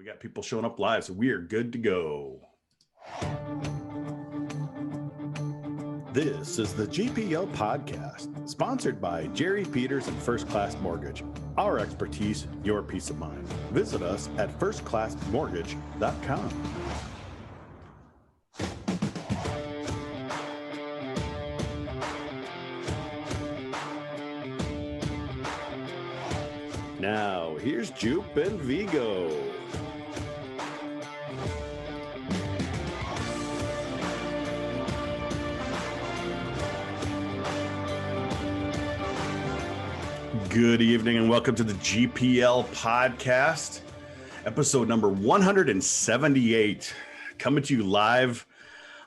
got people showing up live, so we are good to go. This is the GPL podcast, sponsored by Jerry Peters and First Class Mortgage. Our expertise, your peace of mind. Visit us at firstclassmortgage.com. Now, here's Jupe and Vigo. Good evening and welcome to the GPL podcast, episode number 178, coming to you live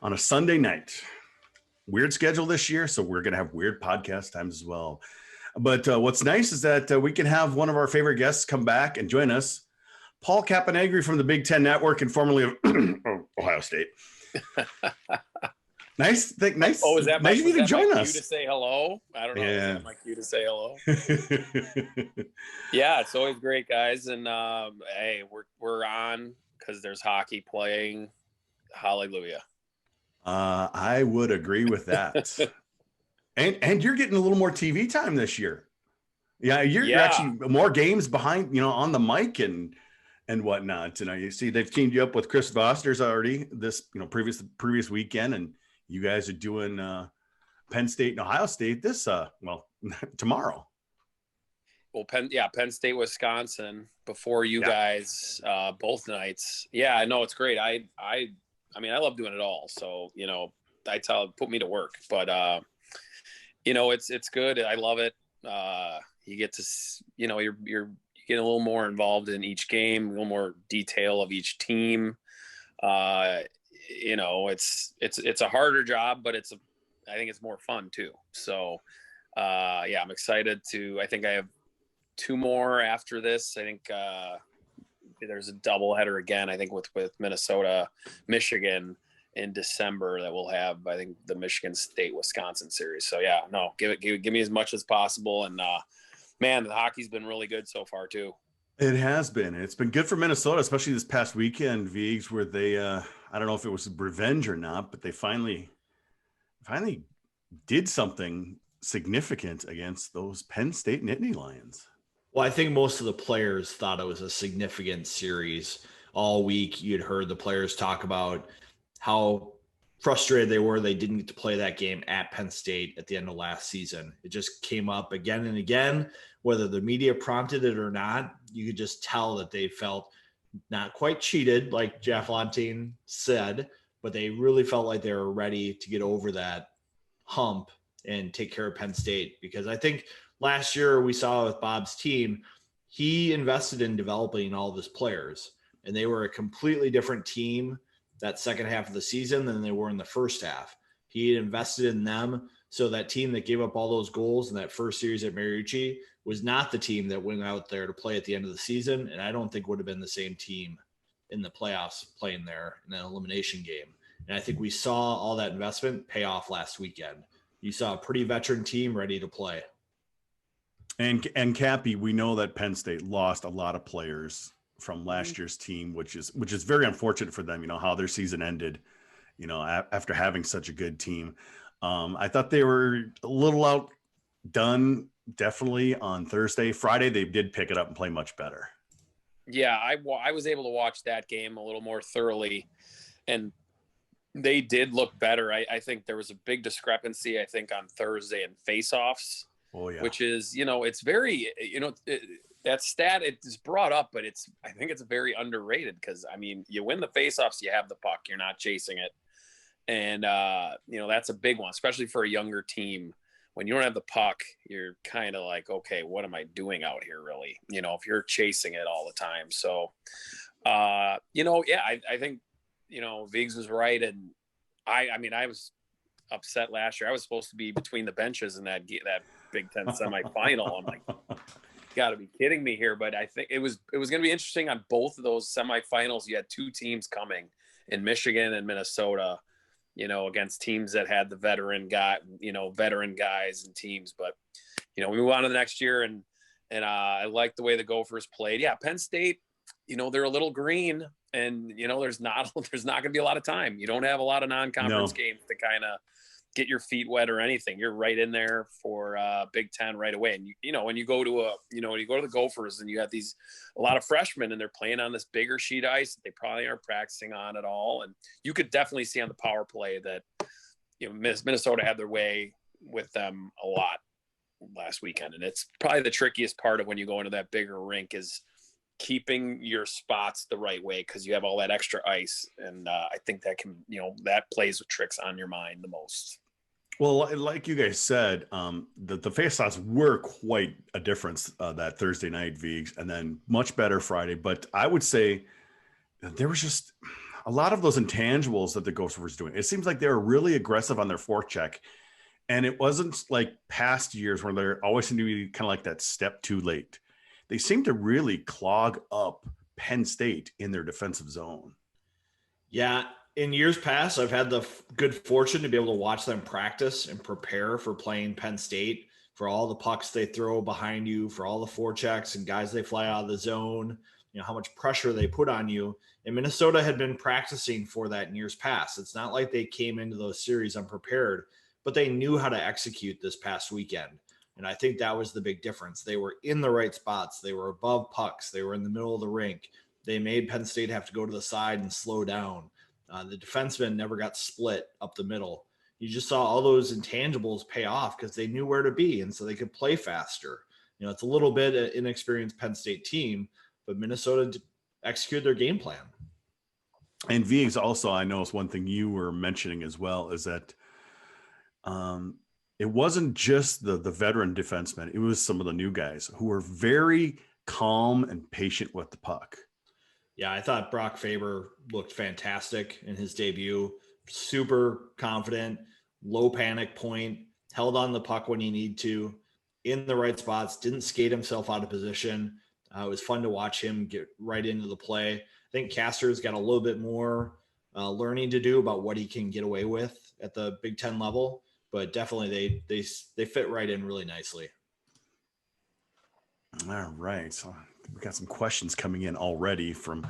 on a Sunday night. Weird schedule this year, so we're going to have weird podcast times as well. But what's nice is that we can have one of our favorite guests come back and join us, Paul Caponigri from the Big Ten Network and formerly of Ohio State. Nice. Oh, is that nice of you to join us. You to say hello? I don't know. Yeah. Is that my cue to say hello? Yeah, it's always great, guys. And hey, we're on because there's hockey playing. Hallelujah. I would agree with that. And you're getting a little more TV time this year. Yeah, you're actually more games behind, on the mic and whatnot. You see they've teamed you up with Chris Voster's already this, previous weekend, and you guys are doing Penn State and Ohio State this tomorrow. Well, Penn State, Wisconsin before you guys both nights. Yeah, I know it's great. I mean, I love doing it all. So, put me to work, but it's good. I love it. You get to, you're getting a little more involved in each game, a little more detail of each team. It's a harder job, but I think it's more fun too. So, I'm excited I think I have two more after this. I think, there's a doubleheader again, I think with Minnesota, Michigan in December that we'll have, I think, the Michigan State, Wisconsin series. So give me as much as possible. And man, the hockey's been really good so far too. It has been. It's been good for Minnesota, especially this past weekend, Vigs, where they, I don't know if it was revenge or not, but they finally did something significant against those Penn State Nittany Lions. Well, I think most of the players thought it was a significant series. All week, you'd heard the players talk about how frustrated they were they didn't get to play that game at Penn State at the end of last season. It just came up again and again, whether the media prompted it or not. You could just tell that they felt not quite cheated, like Jeff Fontaine said, but they really felt like they were ready to get over that hump and take care of Penn State. Because I think last year we saw with Bob's team, he invested in developing all of his players, and they were a completely different team that second half of the season than they were in the first half. He invested in them. So that team that gave up all those goals in that first series at Mariucci was not the team that went out there to play at the end of the season. And I don't think would have been the same team in the playoffs playing there in an elimination game. And I think we saw all that investment pay off last weekend. You saw a pretty veteran team ready to play. And Cappy, we know that Penn State lost a lot of players from last year's team, which is very unfortunate for them, how their season ended, after having such a good team. I thought they were a little outdone, definitely on Thursday. Friday, they did pick it up and play much better. Yeah, I was able to watch that game a little more thoroughly, and they did look better. I think there was a big discrepancy, I think, on Thursday in faceoffs. Oh, yeah. Which is, it's very, that stat, it's brought up, but I think it's very underrated because, you win the faceoffs, you have the puck, you're not chasing it. And, that's a big one, especially for a younger team. When you don't have the puck, you're kind of like, okay, what am I doing out here really? If you're chasing it all the time. So, I think, Viggs was right. And I was upset last year. I was supposed to be between the benches in that Big Ten semifinal. I'm like, got to be kidding me here. But I think it was going to be interesting on both of those semifinals. You had two teams coming in Michigan and Minnesota, against teams that had the veteran guys and teams. But, we move on to the next year, and I like the way the Gophers played. Yeah, Penn State, they're a little green, and there's not going to be a lot of time. You don't have a lot of non-conference games to kind of get your feet wet or anything. You're right in there for Big Ten right away. And when you go to when you go to the Gophers and you have a lot of freshmen and they're playing on this bigger sheet ice that they probably aren't practicing on at all. And you could definitely see on the power play that Minnesota had their way with them a lot last weekend. And it's probably the trickiest part of when you go into that bigger rink is keeping your spots the right way, because you have all that extra ice, and I think that can that plays with tricks on your mind the most. Well, like you guys said, the faceoffs were quite a difference that Thursday night, Vigs, and then much better Friday. But I would say there was just a lot of those intangibles that the Gophers were doing. It seems like they were really aggressive on their forecheck, and it wasn't like past years where they're always seem to be kind of like that step too late. They seem to really clog up Penn State in their defensive zone. Yeah, in years past, I've had the good fortune to be able to watch them practice and prepare for playing Penn State, for all the pucks they throw behind you, for all the forechecks and guys they fly out of the zone, how much pressure they put on you. And Minnesota had been practicing for that in years past. It's not like they came into those series unprepared, but they knew how to execute this past weekend. And I think that was the big difference. They were in the right spots. They were above pucks. They were in the middle of the rink. They made Penn State have to go to the side and slow down. The defensemen never got split up the middle. You just saw all those intangibles pay off because they knew where to be, and so they could play faster. It's a little bit an inexperienced Penn State team, but Minnesota executed their game plan. And Viggs also, I know it's one thing you were mentioning as well, is that it wasn't just the veteran defensemen. It was some of the new guys who were very calm and patient with the puck. Yeah, I thought Brock Faber looked fantastic in his debut. Super confident, low panic point, held on the puck when he needed to, in the right spots, didn't skate himself out of position. It was fun to watch him get right into the play. I think Castor's got a little bit more learning to do about what he can get away with at the Big Ten level. But definitely they fit right in really nicely. All right. So we got some questions coming in already from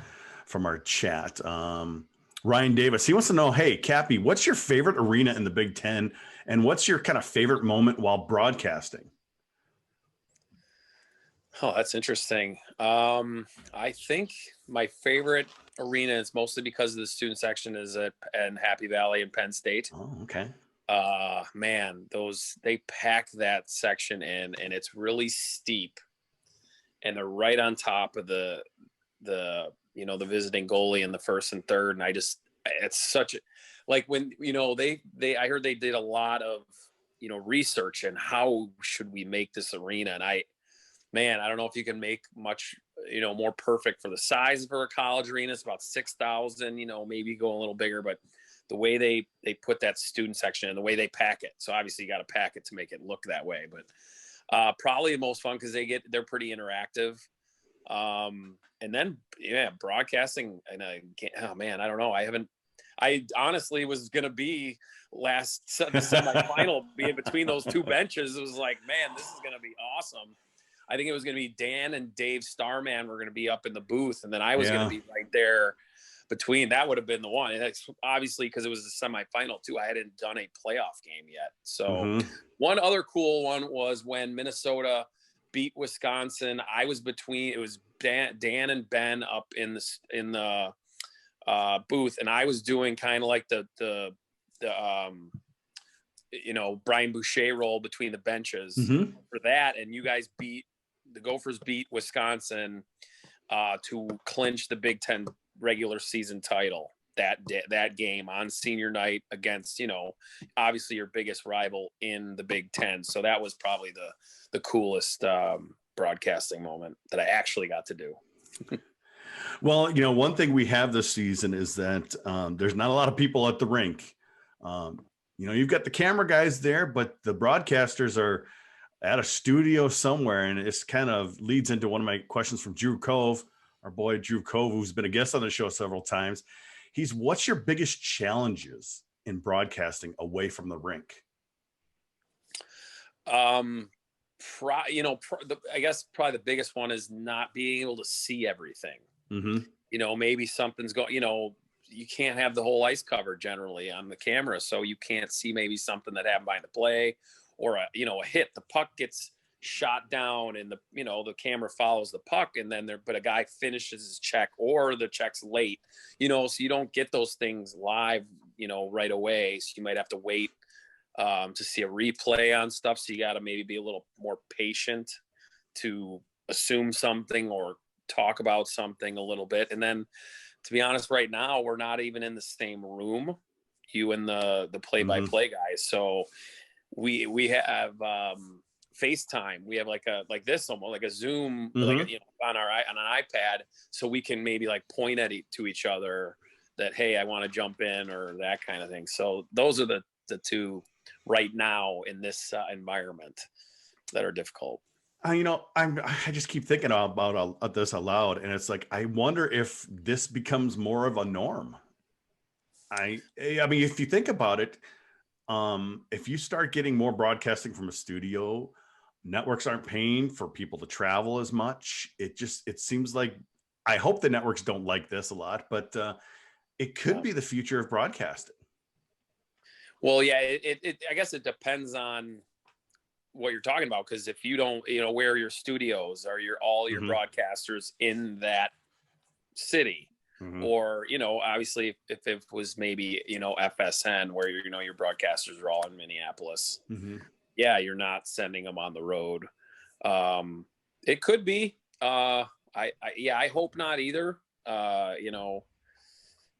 our chat. Ryan Davis, he wants to know, hey, Cappy, what's your favorite arena in the Big Ten? And what's your kind of favorite moment while broadcasting? Oh, that's interesting. I think my favorite arena is mostly because of the student section is at Happy Valley and Penn State. Oh, okay. Man, they pack that section in, and it's really steep, and they're right on top of the visiting goalie in the first and third. And it's such like when, I heard they did a lot of, research and how should we make this arena. And I don't know if you can make much, more perfect for the size of a college arena. It's about 6,000, maybe go a little bigger, but the way they put that student section and the way they pack it. So obviously you got to pack it to make it look that way, but probably the most fun because they're pretty interactive. And then, broadcasting, and I don't know. I honestly was going to be the semifinal being between those two benches. It was like, man, this is going to be awesome. I think it was going to be Dan and Dave Starman were going to be up in the booth, and then I was going to be right there between. That would have been the one. And that's obviously because it was the semifinal too. I hadn't done a playoff game yet. So One other cool one was when Minnesota beat Wisconsin. I was between. It was Dan and Ben up in the booth, and I was doing kind of like the Brian Boucher role between the benches for that. And you guys the Gophers beat Wisconsin to clinch the Big Ten regular season title that game on senior night against, obviously your biggest rival in the Big Ten. So that was probably the coolest broadcasting moment that I actually got to do. Well, one thing we have this season is that there's not a lot of people at the rink. You've got the camera guys there, but the broadcasters are at a studio somewhere. And it's kind of leads into one of my questions from Drew Cove, our boy Drew Cove, who's been a guest on the show several times. What's your biggest challenges in broadcasting away from the rink? I guess probably the biggest one is not being able to see everything. Mm-hmm. Maybe something's going, you can't have the whole ice cover generally on the camera. So you can't see maybe something that happened behind the play, or a hit, the puck gets shot down and the camera follows the puck, and then but a guy finishes his check, or the check's late, so you don't get those things live, right away. So you might have to wait to see a replay on stuff. So you got to maybe be a little more patient to assume something or talk about something a little bit. And then, to be honest, right now we're not even in the same room, you and the play-by-play guys. So we have FaceTime. We have like this, almost like a Zoom, like on an iPad, so we can maybe like point to each other that, hey, I want to jump in, or that kind of thing. So those are the two right now in this environment that are difficult. I just keep thinking about this aloud, and it's like, I wonder if this becomes more of a norm. I mean, if you think about it, if you start getting more broadcasting from a studio, networks aren't paying for people to travel as much. It seems like, I hope the networks don't like this a lot, but it could be the future of broadcasting. Well, yeah, I guess it depends on what you're talking about, because if you don't, where your studios are, all your broadcasters in that city, or obviously if it was maybe FSN, where your broadcasters are all in Minneapolis, yeah, you're not sending them on the road. It could be. I hope not either.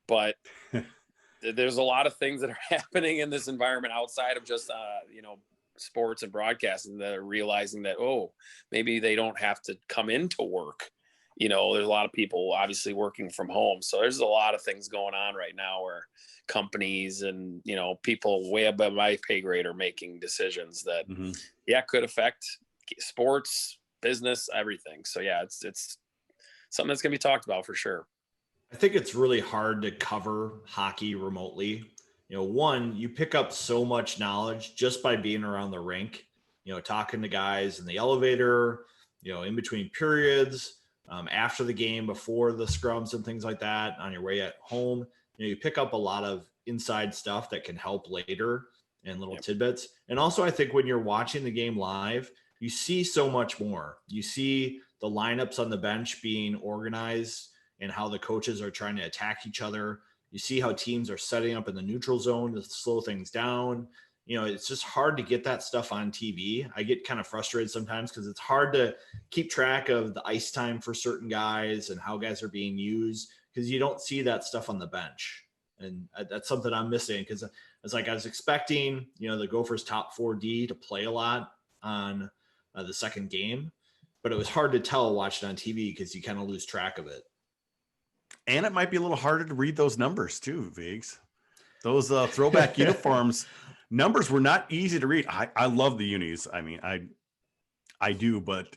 But there's a lot of things that are happening in this environment outside of just sports and broadcasting, that are realizing that, maybe they don't have to come into work. There's a lot of people obviously working from home. So there's a lot of things going on right now where companies and, people way above my pay grade are making decisions that, could affect sports, business, everything. So yeah, it's something that's going to be talked about for sure. I think it's really hard to cover hockey remotely. One, you pick up so much knowledge just by being around the rink, talking to guys in the elevator, in between periods, after the game, before the scrums and things like that, on your way at home. You pick up a lot of inside stuff that can help later, and little tidbits. And also, I think when you're watching the game live, you see so much more. You see the lineups on the bench being organized and how the coaches are trying to attack each other. You see how teams are setting up in the neutral zone to slow things down. It's just hard to get that stuff on TV. I get kind of frustrated sometimes because it's hard to keep track of the ice time for certain guys and how guys are being used, because you don't see that stuff on the bench. And that's something I'm missing, because it's like I was expecting, the Gophers top 4D to play a lot on the second game, but it was hard to tell watching on TV because you kind of lose track of it. And it might be a little harder to read those numbers too, Viggs. Those throwback uniforms numbers were not easy to read. I love the unis. I mean, I do, but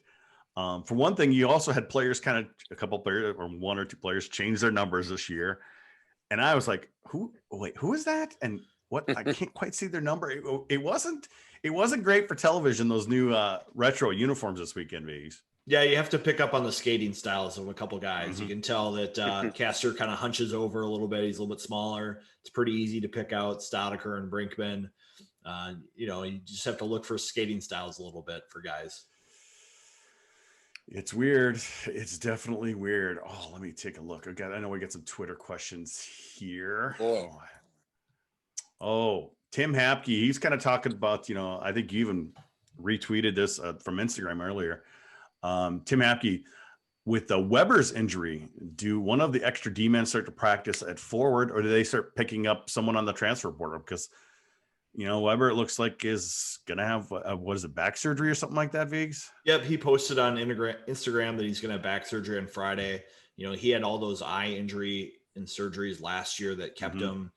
for one thing, you also had players, a couple players or one or two players change their numbers this year. And I was like, who is that? And what? I can't quite see their number. It wasn't great for television, those new retro uniforms this weekend, Viggs. Yeah, you have to pick up on the skating styles of a couple guys. You can tell that Castor kind of hunches over a little bit. He's a little bit smaller. It's pretty easy to pick out Staudacher and Brinkman. You just have to look for skating styles a little bit for guys. It's weird. It's definitely weird. Oh, let me take a look. I know we got some Twitter questions here. Oh, Tim Hapke. He's kind of talking about, I think you even retweeted this from Instagram earlier. Tim Hapke, with the Weber's injury, do one of the extra D-men start to practice at forward, or do they start picking up someone on the transfer portal? Because, Weber, it looks like, is going to have, back surgery or something like that, Viggs? Yep, he posted on Instagram that he's going to have back surgery on Friday. He had all those eye injury and surgeries last year that kept him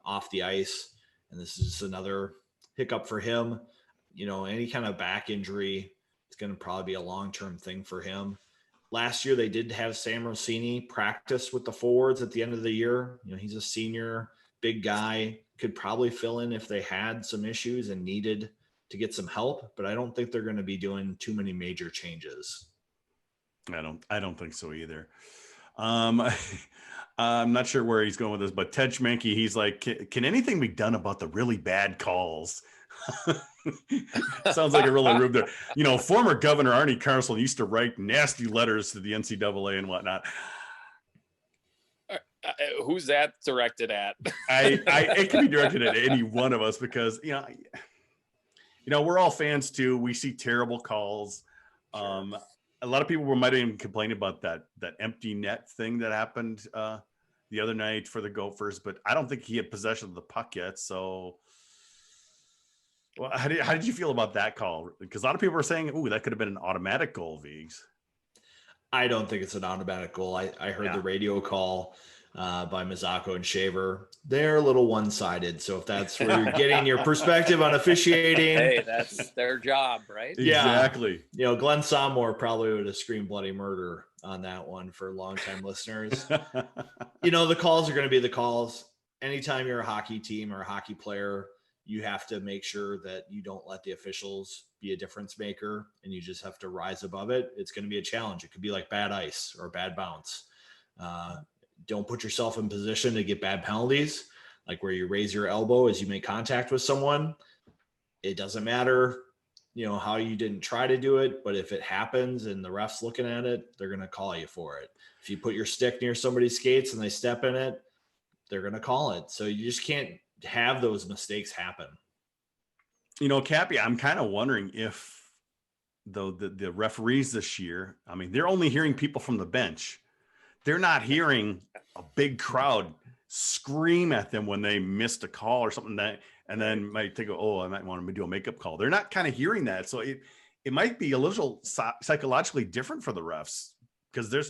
off the ice. And this is another hiccup for him. Any kind of back injury, it's going to probably be a long-term thing for him. Last year, they did have Sam Rossini practice with the forwards at the end of the year. He's a senior, big guy, could probably fill in if they had some issues and needed to get some help, but I don't think they're going to be doing too many major changes. I don't think so either. I'm not sure where he's going with this, but Ted Schmanke, he's like, can anything be done about the really bad calls? Sounds like a really rude there. You know, former Governor Arnie Carlson used to write nasty letters to the NCAA and whatnot. Who's that directed at? It can be directed at any one of us because, we're all fans too. We see terrible calls. Sure. A lot of people might even complain about that empty net thing that happened the other night for the Gophers, but I don't think he had possession of the puck yet. So, well, how did you feel about that call? Because a lot of people are saying, "Ooh, that could have been an automatic goal." Viggs. I don't think it's an automatic goal. I heard the radio call by Mazzocco and Shaver. They're a little one-sided. So if that's where you're getting your perspective on officiating, hey, that's their job, right? Exactly. Yeah. Glenn Sommore probably would have screamed bloody murder on that one for longtime listeners. The calls are going to be the calls. Anytime you're a hockey team or a hockey player, you have to make sure that you don't let the officials be a difference maker, and you just have to rise above it. It's going to be a challenge. It could be like bad ice or bad bounce. Don't put yourself in position to get bad penalties, like where you raise your elbow as you make contact with someone. It doesn't matter, how you didn't try to do it, but if it happens and the ref's looking at it, they're going to call you for it. If you put your stick near somebody's skates and they step in it, they're going to call it. So you just can't have those mistakes happen. Cappy, I'm kind of wondering if the referees this year, I mean, they're only hearing people from the bench. They're not hearing a big crowd scream at them when they missed a call or something and then might think, oh, I might want to do a makeup call. They're not kind of hearing that. So it might be a little psychologically different for the refs because they're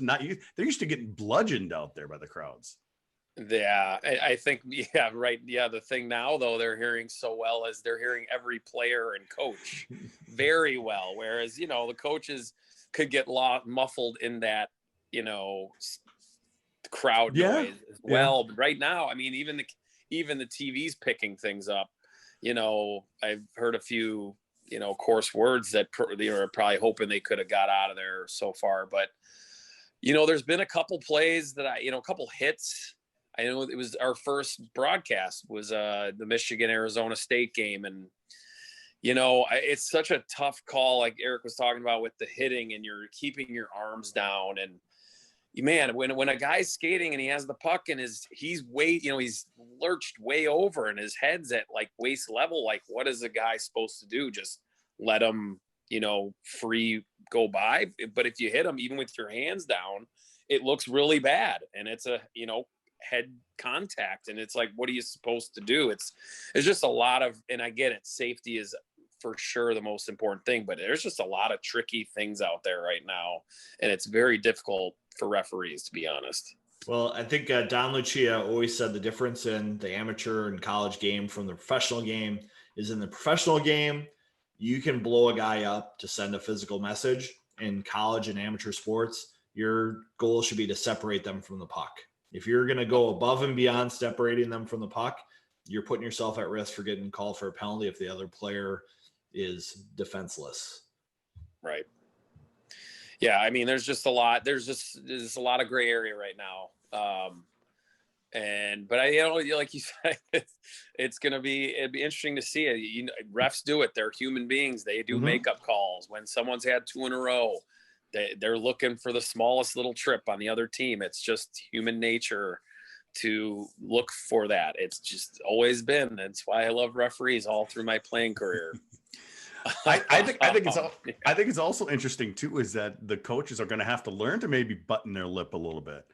used to getting bludgeoned out there by the crowds. Yeah, I think, right. Yeah, the thing now, though, they're hearing so well as they're hearing every player and coach very well. Whereas, the coaches could get muffled in that, crowd noise as well. But right now, I mean, even the TV's picking things up. I've heard a few, coarse words that they were probably hoping they could have got out of there so far. But, there's been a couple plays that a couple hits. I know it was our first broadcast was the Michigan-Arizona State game. And, it's such a tough call, like Eric was talking about with the hitting, and you're keeping your arms down. And, man, when a guy's skating and he has the puck and he's lurched way over and his head's at like waist level, like what is a guy supposed to do? Just let him, free go by. But if you hit him, even with your hands down, it looks really bad. And it's a, head contact, and it's like, what are you supposed to do? It's just a lot of, and I get it, safety is for sure the most important thing, but there's just a lot of tricky things out there right now, and it's very difficult for referees, to be honest. Well, I think Don Lucia always said the difference in the amateur and college game from the professional game is in the professional game, you can blow a guy up to send a physical message. In college and amateur sports, your goal should be to separate them from the puck. If you're going to go above and beyond separating them from the puck, you're putting yourself at risk for getting called for a penalty if the other player is defenseless. Right. Yeah. I mean, there's a lot of gray area right now. But like you said, it'd be interesting to see it. Refs do it. They're human beings. They do makeup calls when someone's had two in a row. They're looking for the smallest little trip on the other team. It's just human nature to look for that. It's just always been. That's why I love referees all through my playing career. I think it's also interesting too, is that the coaches are going to have to learn to maybe button their lip a little bit.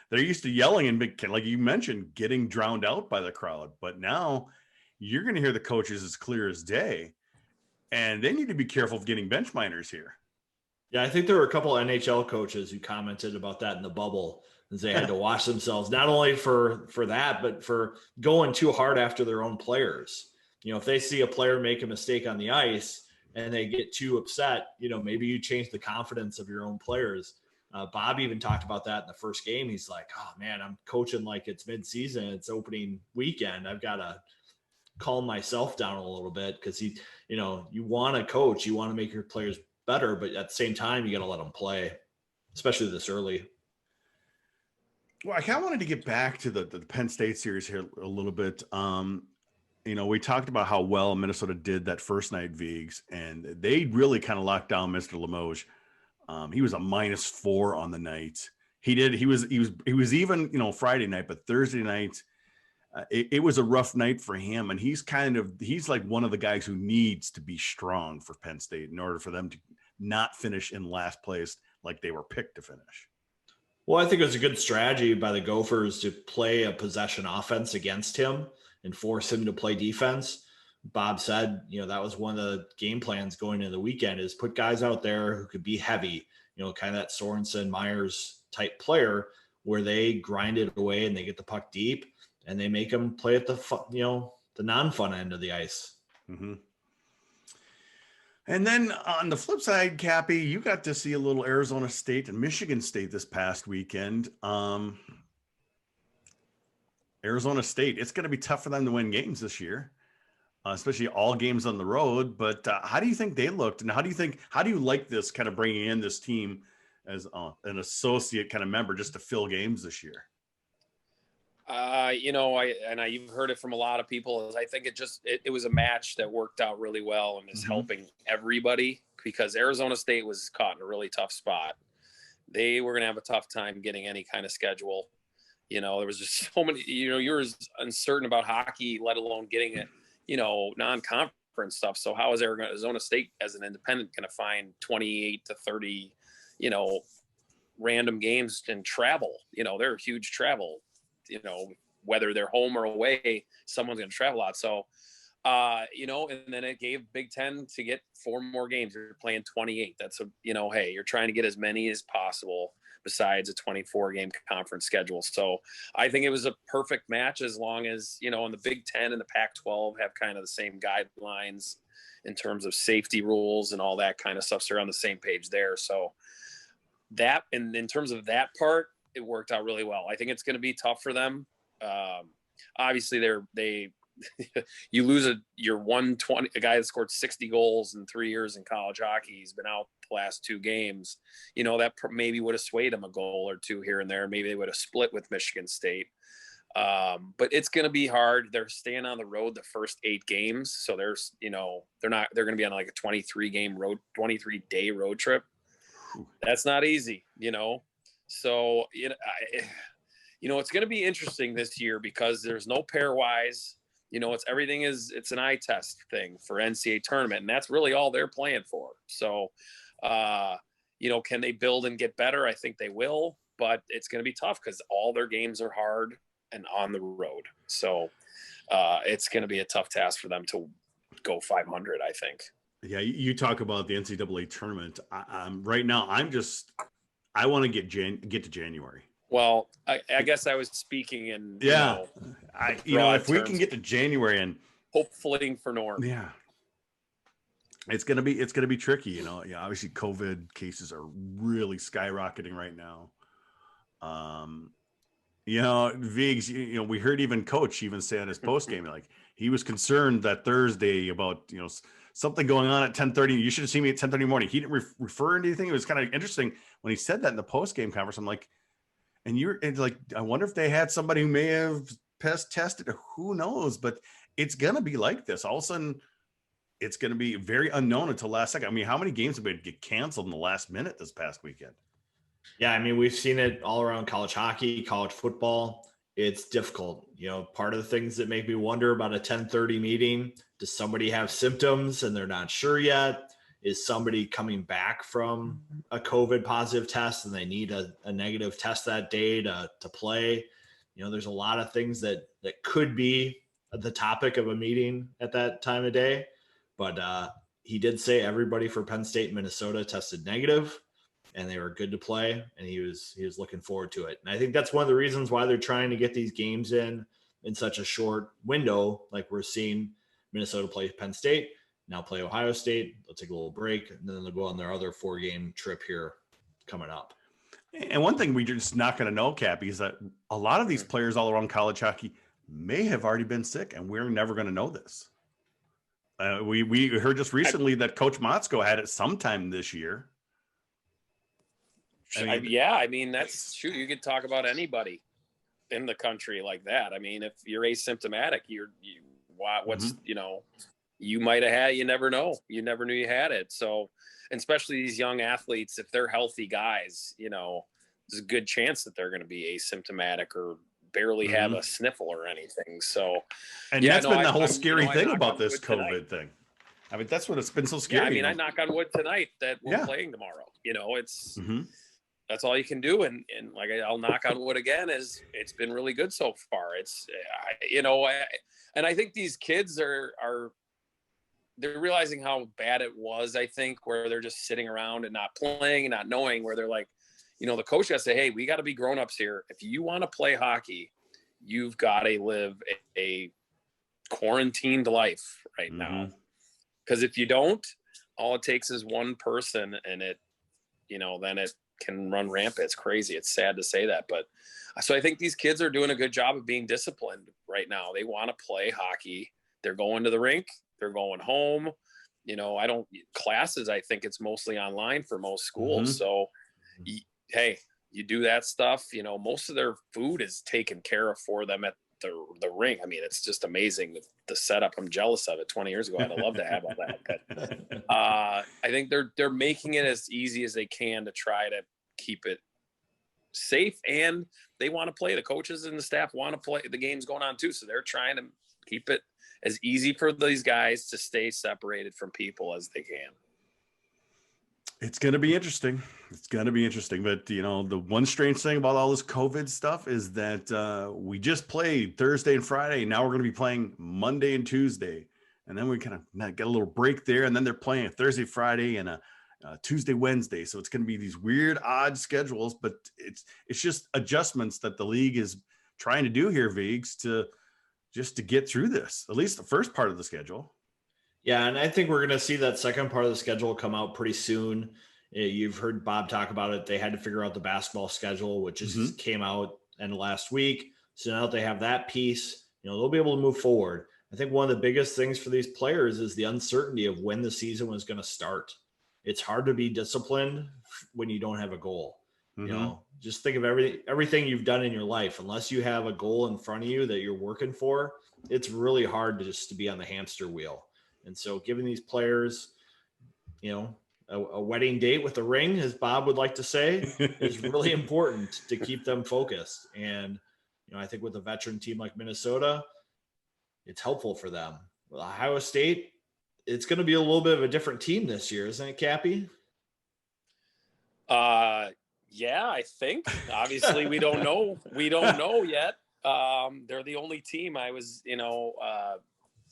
They're used to yelling and like you mentioned, getting drowned out by the crowd. But now you're going to hear the coaches as clear as day, and they need to be careful of getting bench minors here. Yeah, I think there were a couple of NHL coaches who commented about that in the bubble, as they had to watch themselves, not only for that, but for going too hard after their own players. If they see a player make a mistake on the ice and they get too upset, maybe you change the confidence of your own players. Bob even talked about that in the first game. He's like, oh man, I'm coaching like it's midseason. It's opening weekend. I've got to calm myself down a little bit, because you want to coach, you want to make your players better, but at the same time, you got to let them play, especially this early. Well, I kind of wanted to get back to the Penn State series here a little bit. We talked about how well Minnesota did that first night, Vigs, and they really kind of locked down Mr. Limoges. He was a -4 on the night. He was even, Friday night, but Thursday night, it was a rough night for him. And he's like one of the guys who needs to be strong for Penn State in order for them to not finish in last place like they were picked to finish. Well, I think it was a good strategy by the Gophers to play a possession offense against him and force him to play defense. Bob said, that was one of the game plans going into the weekend, is put guys out there who could be heavy, kind of that Sorensen Myers type player where they grind it away and they get the puck deep and they make them play at the non-fun end of the ice. Mm-hmm. And then on the flip side, Cappy, you got to see a little Arizona State and Michigan State this past weekend. Arizona State, it's going to be tough for them to win games this year, especially all games on the road. But how do you think they looked? And how do you like this kind of bringing in this team as an associate kind of member just to fill games this year? You've heard it from a lot of people. I think it was a match that worked out really well and is helping everybody, because Arizona State was caught in a really tough spot. They were going to have a tough time getting any kind of schedule. There was just so many, you're as uncertain about hockey, let alone getting it, non-conference stuff. So how is Arizona State as an independent going to find 28 to 30, random games and travel? They're huge travel. Whether they're home or away, someone's going to travel a lot. So, and then it gave Big Ten to get 4 more games. You're playing 28. That's hey, you're trying to get as many as possible besides a 24-game conference schedule. So I think it was a perfect match, as long as, in the Big Ten and the Pac-12 have kind of the same guidelines in terms of safety rules and all that kind of stuff. So they're on the same page there. So that, and in terms of that part, it worked out really well. I think it's going to be tough for them. Obviously you lose your 120, a guy that scored 60 goals in 3 years in college hockey. He's been out the last 2 games. That maybe would have swayed him a goal or 2 here and there. Maybe they would have split with Michigan State. But it's going to be hard. They're staying on the road the first 8 games. So they're going to be on like a 23-day road trip. That's not easy, So, it's going to be interesting this year because there's no pairwise. It's an eye test thing for NCAA tournament, and that's really all they're playing for. So, can they build and get better? I think they will, but it's going to be tough because all their games are hard and on the road. So, it's going to be a tough task for them to go 500, I think. Yeah, you talk about the NCAA tournament. Right now, I want to get to January. Well, I guess I was speaking in if we can get to January and hopefully for Norm. Yeah, it's gonna be tricky. Obviously COVID cases are really skyrocketing right now. Vigs, we heard even Coach even say on his post game, like he was concerned that Thursday about something going on at 10:30. You should have seen me at 10:30 in the morning. He didn't refer to anything. It was kind of interesting when he said that in the post game conference. I'm like, it's like, I wonder if they had somebody who may have tested. Who knows? But it's gonna be like this. All of a sudden, it's gonna be very unknown until last second. I mean, how many games have been get canceled in the last minute this past weekend? Yeah, I mean, we've seen it all around college hockey, college football. It's difficult. Part of the things that make me wonder about a 10:30 meeting, does somebody have symptoms and they're not sure yet? Is somebody coming back from a COVID positive test and they need a negative test that day to play? There's a lot of things that could be the topic of a meeting at that time of day. But he did say everybody for Penn State and Minnesota tested negative and they were good to play, and he was looking forward to it. And I think that's one of the reasons why they're trying to get these games in such a short window. Like we're seeing Minnesota play Penn State, now play Ohio State. They'll take a little break, and then they'll go on their other 4-game trip here coming up. And one thing we're just not going to know, Cappy, is that a lot of these players all around college hockey may have already been sick, and we're never going to know this. We heard just recently that Coach Motzko had it sometime this year. That's true. You could talk about anybody. in the country like that. I mean, if you're asymptomatic, what's, you might have had, you never know. You never knew you had it. So, and especially these young athletes, if they're healthy guys, there's a good chance that they're going to be asymptomatic or barely have a sniffle or anything. So, and that's been the whole scary thing about this COVID thing. I mean, that's what it's been so scary. Yeah, I mean, I knock on wood tonight that we're playing tomorrow. It's that's all you can do. And like I'll knock on wood again, is it's been really good so far. It's and I think these kids they're realizing how bad it was. I think where they're just sitting around and not playing and not knowing, where they're like, the coach has to say, hey, we got to be grown-ups here. If you want to play hockey, you've got to live a quarantined life right now. Because if you don't, all it takes is one person, and it, then it can run rampant. It's crazy. It's sad to say that. But so I think these kids are doing a good job of being disciplined right now. They want to play hockey. They're going to the rink. They're going home. Classes, I think it's mostly online for most schools. So, hey, you do that stuff. Most of their food is taken care of for them at the rink. I mean, it's just amazing the setup. I'm jealous of it. 20 years ago, I'd love to have all that. But I think they're making it as easy as they can to try to keep it safe, and they want to play. The coaches and the staff want to play. The game's going on too, so they're trying to keep it as easy for these guys to stay separated from people as they can. It's going to be interesting. But, the one strange thing about all this COVID stuff is that we just played Thursday and Friday. Now we're going to be playing Monday and Tuesday. And then we kind of get a little break there. And then they're playing a Thursday, Friday, and a Tuesday, Wednesday. So it's going to be these weird, odd schedules. But it's just adjustments that the league is trying to do here, Vigs, to get through this, at least the first part of the schedule. Yeah, and I think we're going to see that second part of the schedule come out pretty soon. You've heard Bob talk about it. They had to figure out the basketball schedule, which just came out in last week. So now that they have that piece, they'll be able to move forward. I think one of the biggest things for these players is the uncertainty of when the season was going to start. It's hard to be disciplined when you don't have a goal. Just think of everything you've done in your life. Unless you have a goal in front of you that you're working for, it's really hard to be on the hamster wheel. And so giving these players, a wedding date with a ring, as Bob would like to say, is really important to keep them focused. And, I think with a veteran team like Minnesota, it's helpful for them. With Ohio State, it's going to be a little bit of a different team this year, isn't it, Cappy? Yeah, I think. Obviously, we don't know. We don't know yet. They're the only team. I was,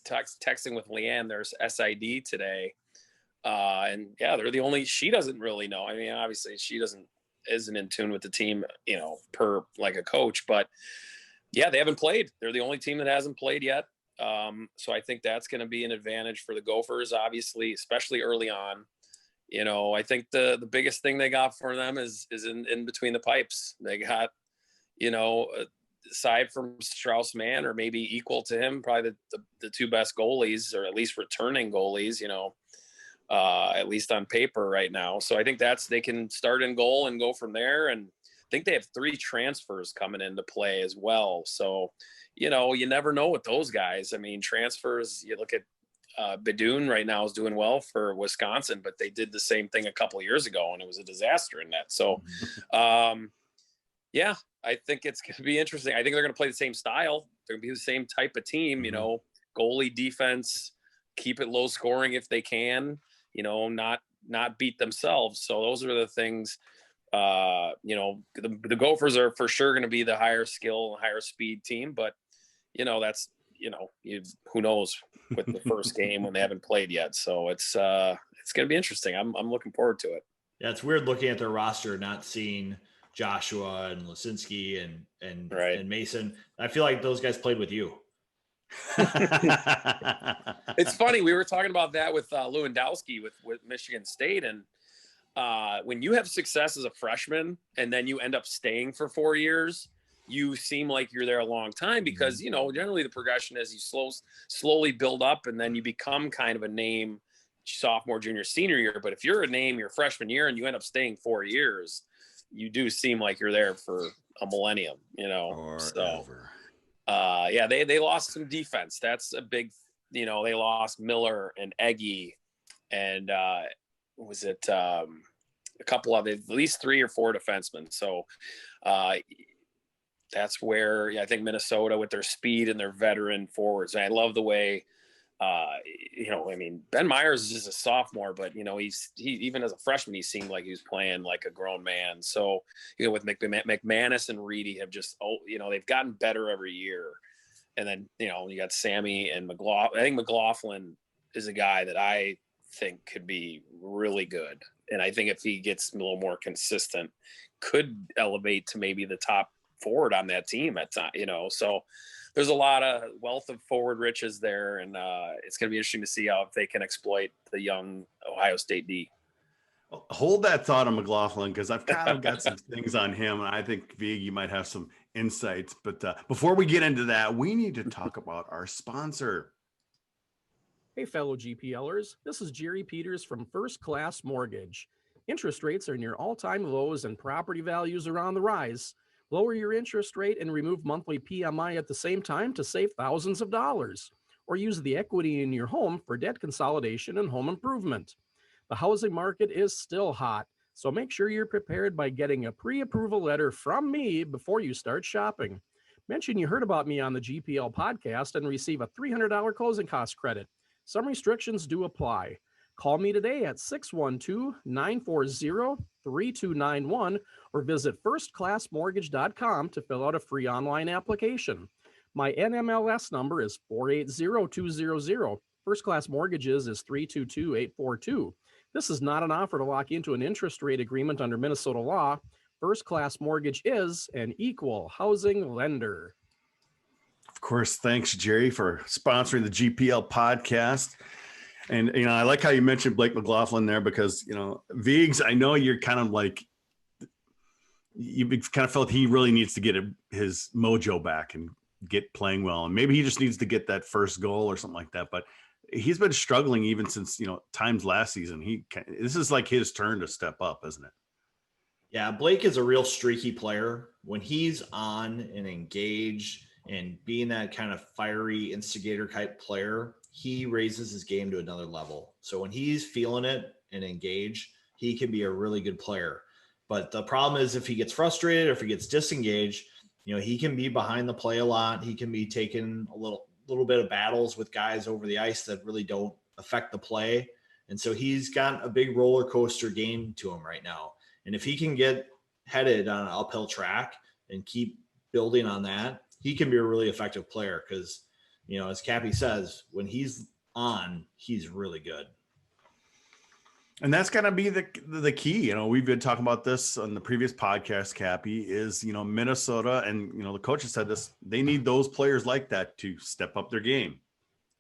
texting with Leanne. There's SID today, and they're the only. She doesn't really know. I mean, obviously, she isn't in tune with the team, per like a coach. But they haven't played. They're the only team that hasn't played yet. So I think that's going to be an advantage for the Gophers, obviously, especially early on. I think the biggest thing they got for them is in between the pipes. They got, aside from Strauss-Mann, or maybe equal to him, probably the two best goalies, or at least returning goalies, at least on paper right now. So I think they can start in goal and go from there. And I think they have 3 transfers coming into play as well. So, you never know with those guys. I mean, transfers, you look at Bedun right now is doing well for Wisconsin, but they did the same thing a couple of years ago, and it was a disaster in that. So, I think it's going to be interesting. I think they're going to play the same style. They're going to be the same type of team, goalie, defense, keep it low scoring if they can, not beat themselves. So those are the things, the Gophers are for sure going to be the higher skill, higher speed team, but that's, who knows with the first game when they haven't played yet. So it's going to be interesting. I'm looking forward to it. Yeah. It's weird looking at their roster, not seeing Joshua and Lisinski and Mason. I feel like those guys played with you. It's funny. We were talking about that with Lewandowski with Michigan State. And when you have success as a freshman and then you end up staying for 4 years, you seem like you're there a long time because, generally the progression is you slowly build up and then you become kind of a name sophomore, junior, senior year. But if you're a name your freshman year and you end up staying 4 years, you do seem like you're there for a millennium, Forever. Yeah, they lost some defense. That's a big, they lost Miller and Eggy, and was it a couple of at least 3 or 4 defensemen. So that's where I think Minnesota with their speed and their veteran forwards. And I love the way, Ben Myers is just a sophomore, but he even as a freshman, he seemed like he was playing like a grown man. So, with McManus and Reedy have just, they've gotten better every year. And then, you got Sammy and McLaughlin. I think McLaughlin is a guy that I think could be really good. And I think if he gets a little more consistent, could elevate to maybe the top forward on that team at time, so there's a lot of wealth of forward riches there. And it's going to be interesting to see how if they can exploit the young Ohio State D. Hold that thought on McLaughlin, because I've kind of got some things on him, and I think Vig, you might have some insights. But before we get into that, we need to talk about our sponsor. Hey, fellow GPLers, this is Jerry Peters from First Class Mortgage. Interest rates are near all-time lows and property values are on the rise. Lower your interest rate and remove monthly PMI at the same time to save thousands of dollars. Or use the equity in your home for debt consolidation and home improvement. The housing market is still hot, so make sure you're prepared by getting a pre-approval letter from me before you start shopping. Mention you heard about me on the GPL podcast and receive a $300 closing cost credit. Some restrictions do apply. Call me today at 612-940-3291 or visit firstclassmortgage.com to fill out a free online application. My NMLS number is 480200. First Class Mortgages is 322842. This is not an offer to lock into an interest rate agreement under Minnesota law. First Class Mortgage is an equal housing lender. Of course, thanks, Jerry, for sponsoring the GPL podcast. And, I like how you mentioned Blake McLaughlin there because, Viggs, I know you're kind of like, you kind of felt he really needs to get his mojo back and get playing well. And maybe he just needs to get that first goal or something like that. But he's been struggling even since, times last season. This is like his turn to step up, isn't it? Yeah, Blake is a real streaky player. When he's on and engaged and being that kind of fiery instigator type player, he raises his game to another level. So when he's feeling it and engaged, he can be a really good player. But the problem is if he gets frustrated or if he gets disengaged, he can be behind the play a lot. He can be taking a little bit of battles with guys over the ice that really don't affect the play. And so he's got a big roller coaster game to him right now. And if he can get headed on an uphill track and keep building on that, he can be a really effective player because, as Cappy says, when he's on, he's really good. And that's going to be the key. We've been talking about this on the previous podcast, Cappy, is, Minnesota and, the coaches said this, they need those players like that to step up their game.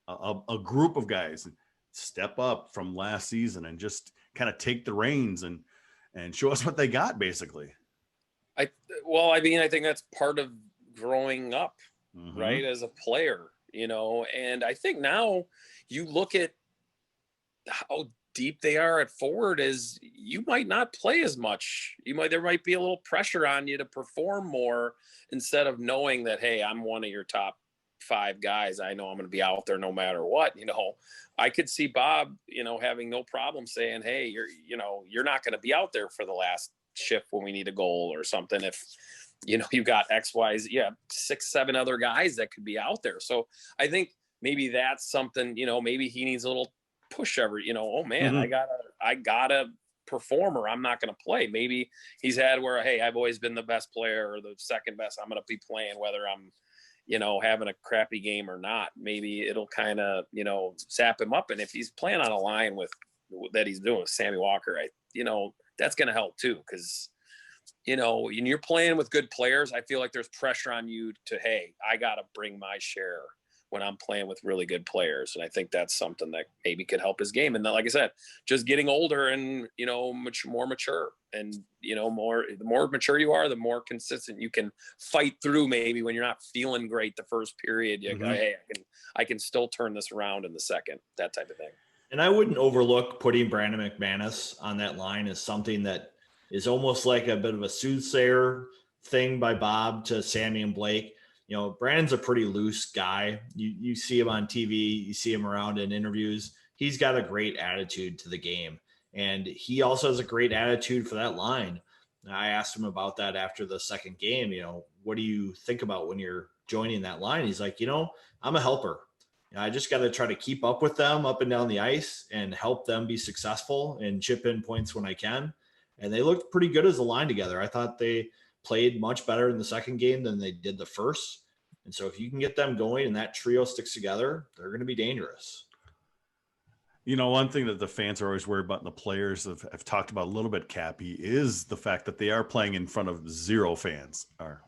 A group of guys step up from last season and just kind of take the reins and show us what they got, basically. I think that's part of growing up, right, as a player, and I think now you look at how deep they are at forward is you might not play as much. There might be a little pressure on you to perform more instead of knowing that, hey, I'm one of your top 5 guys. I know I'm going to be out there no matter what. I could see Bob, having no problem saying, hey, you're not going to be out there for the last shift when we need a goal or something. If, you got X, Y, Z, 6, 7 other guys that could be out there. So I think maybe that's something, maybe he needs a little push oh man, I gotta perform or I'm not going to play. Maybe he's had where, hey, I've always been the best player or the second best. I'm going to be playing whether I'm, having a crappy game or not. Maybe it'll kind of, sap him up. And if he's playing on a line with that he's doing with Sammy Walker, that's going to help too. Cause when you're playing with good players, I feel like there's pressure on you to, hey, I got to bring my share when I'm playing with really good players. And I think that's something that maybe could help his game. And then, like I said, just getting older and, more mature and, the more mature you are, the more consistent you can fight through maybe when you're not feeling great the first period. You go, hey, I can still turn this around in the second, that type of thing. And I wouldn't overlook putting Brandon McManus on that line as something that is almost like a bit of a soothsayer thing by Bob to Sammy and Blake. You know, Brandon's a pretty loose guy. You see him on TV, you see him around in interviews. He's got a great attitude to the game. And he also has a great attitude for that line. I asked him about that after the second game. You know, what do you think about when you're joining that line? He's like, you know, I'm a helper. I just got to try to keep up with them up and down the ice and help them be successful and chip in points when I can. And they looked pretty good as a line together. I thought they played much better in the second game than they did the first. And so if you can get them going and that trio sticks together, they're going to be dangerous. You know, one thing that the fans are always worried about and the players have talked about a little bit, Cappy, is the fact that they are playing in front of 0 fans or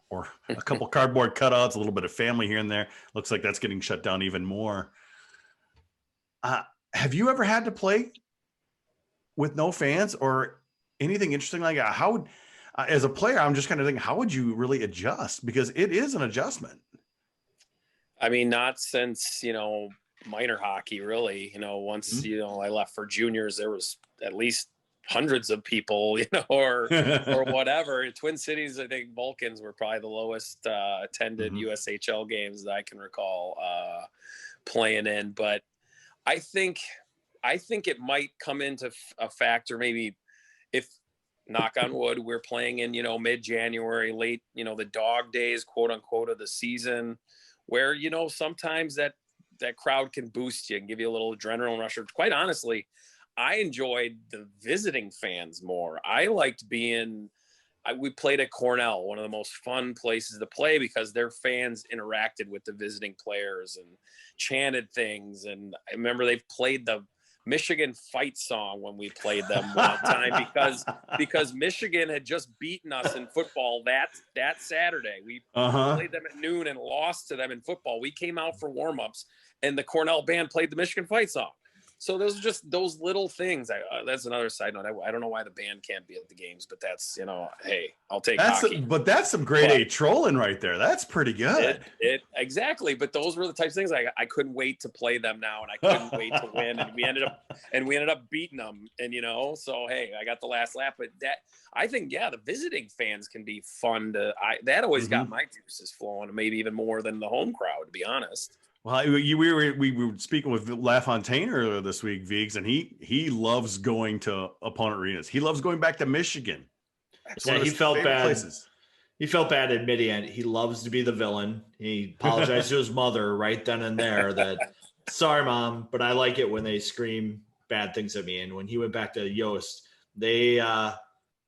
a couple cardboard cutouts, a little bit of family here and there. Looks like that's getting shut down even more. Have you ever had to play with no fans or anything interesting like that? How would, as a player, I'm just kind of thinking, how would you really adjust? Because it is an adjustment. I mean, not since, minor hockey, really. Once, I left for juniors, there was at least hundreds of people, or whatever. Twin Cities, I think Vulcans were probably the lowest attended USHL games that I can recall playing in. But I think it might come into a factor, maybe if, knock on wood, we're playing in, mid-January, late, the dog days, quote unquote, of the season, where, sometimes that crowd can boost you and give you a little adrenaline rush. Quite honestly, I enjoyed the visiting fans more. I liked we played at Cornell, one of the most fun places to play because their fans interacted with the visiting players and chanted things. And I remember they played the Michigan fight song when we played them one time because Michigan had just beaten us in football that Saturday. We played them at noon and lost to them in football. We came out for warmups and the Cornell band played the Michigan fight song. So those are just those little things. That's another side note. I don't know why the band can't be at the games, but that's, hey, I'll take hockey. But that's some grade A trolling right there. That's pretty good. Exactly. But those were the types of things I couldn't wait to play them now, and I couldn't wait to win. And we ended up beating them. And so hey, I got the last lap. But I think the visiting fans can be fun that always got my juices flowing, maybe even more than the home crowd, to be honest. Well, we were speaking with LaFontaine earlier this week, Viggs, and he loves going to opponent arenas. He loves going back to Michigan. He felt bad. Places. He felt bad admitting it. He loves to be the villain. He apologized to his mother right then and there that, sorry, Mom, but I like it when they scream bad things at me. And when he went back to Yost, they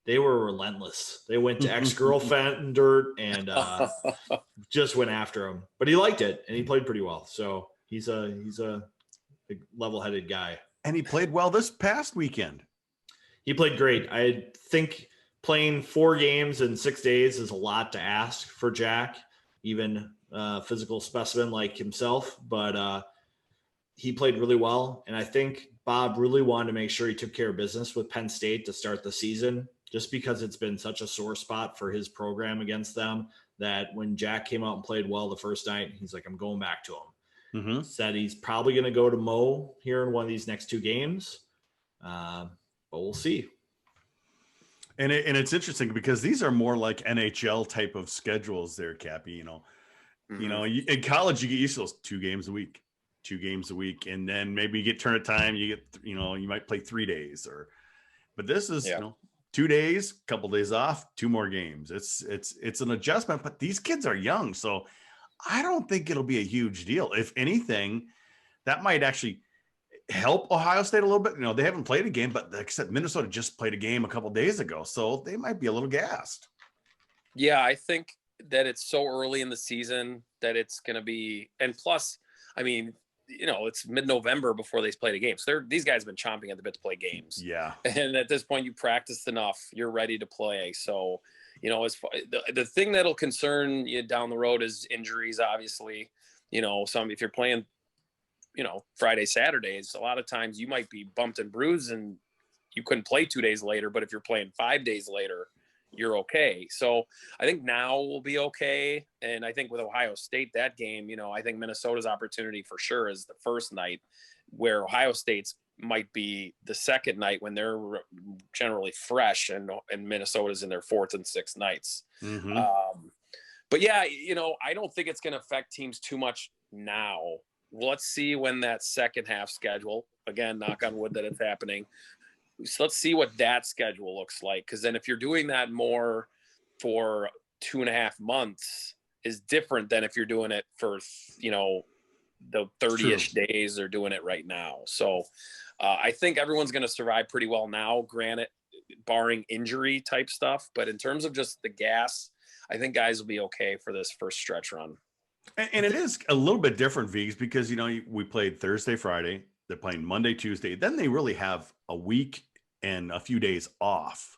were relentless. They went to ex-girlfriend dirt and just went after him. But he liked it, and he played pretty well. So he's a level-headed guy. And he played well this past weekend. He played great. I think playing 4 games in 6 days is a lot to ask for Jack, even a physical specimen like himself. But he played really well. And I think Bob really wanted to make sure he took care of business with Penn State to start the season, just because it's been such a sore spot for his program against them, that when Jack came out and played well the first night, he's like, I'm going back to him. Said he's probably going to go to Mo here in one of these next 2 games. But we'll see. And it's interesting because these are more like NHL type of schedules there, Cappy. In college, you get used to those 2 games a week, and then maybe you get turn of time. You get, you might play 3 days but this is, 2 days, couple days off, 2 more games. It's an adjustment, but these kids are young, so I don't think it'll be a huge deal. If anything, that might actually help Ohio State a little bit. They haven't played a game, but like I said, Minnesota just played a game a couple days ago, so they might be a little gassed. Yeah, I think that it's so early in the season that it's going to be, and plus, I mean, it's mid-November before they play the game. So these guys have been chomping at the bit to play games. Yeah. And at this point, you practiced enough, you're ready to play. So, the thing that'll concern you down the road is injuries, obviously. If you're playing, Friday, Saturdays, a lot of times you might be bumped and bruised and you couldn't play 2 days later. But if you're playing 5 days later, you're okay. So I think now we'll be okay. And I think with Ohio State, that game, I think Minnesota's opportunity for sure is the first night, where Ohio State's might be the second night when they're generally fresh, and Minnesota's in their fourth and sixth nights. Mm-hmm. But yeah, I don't think it's going to affect teams too much now. Let's see when that second half schedule, again, knock on wood that it's happening. So let's see what that schedule looks like. Because then if you're doing that more for 2.5 months is different than if you're doing it for, the 30-ish days they're doing it right now. So I think everyone's going to survive pretty well now, granted, barring injury type stuff. But in terms of just the gas, I think guys will be okay for this first stretch run. And it is a little bit different, Vigs, because, we played Thursday, Friday. They're playing Monday, Tuesday. Then they really have a week and a few days off.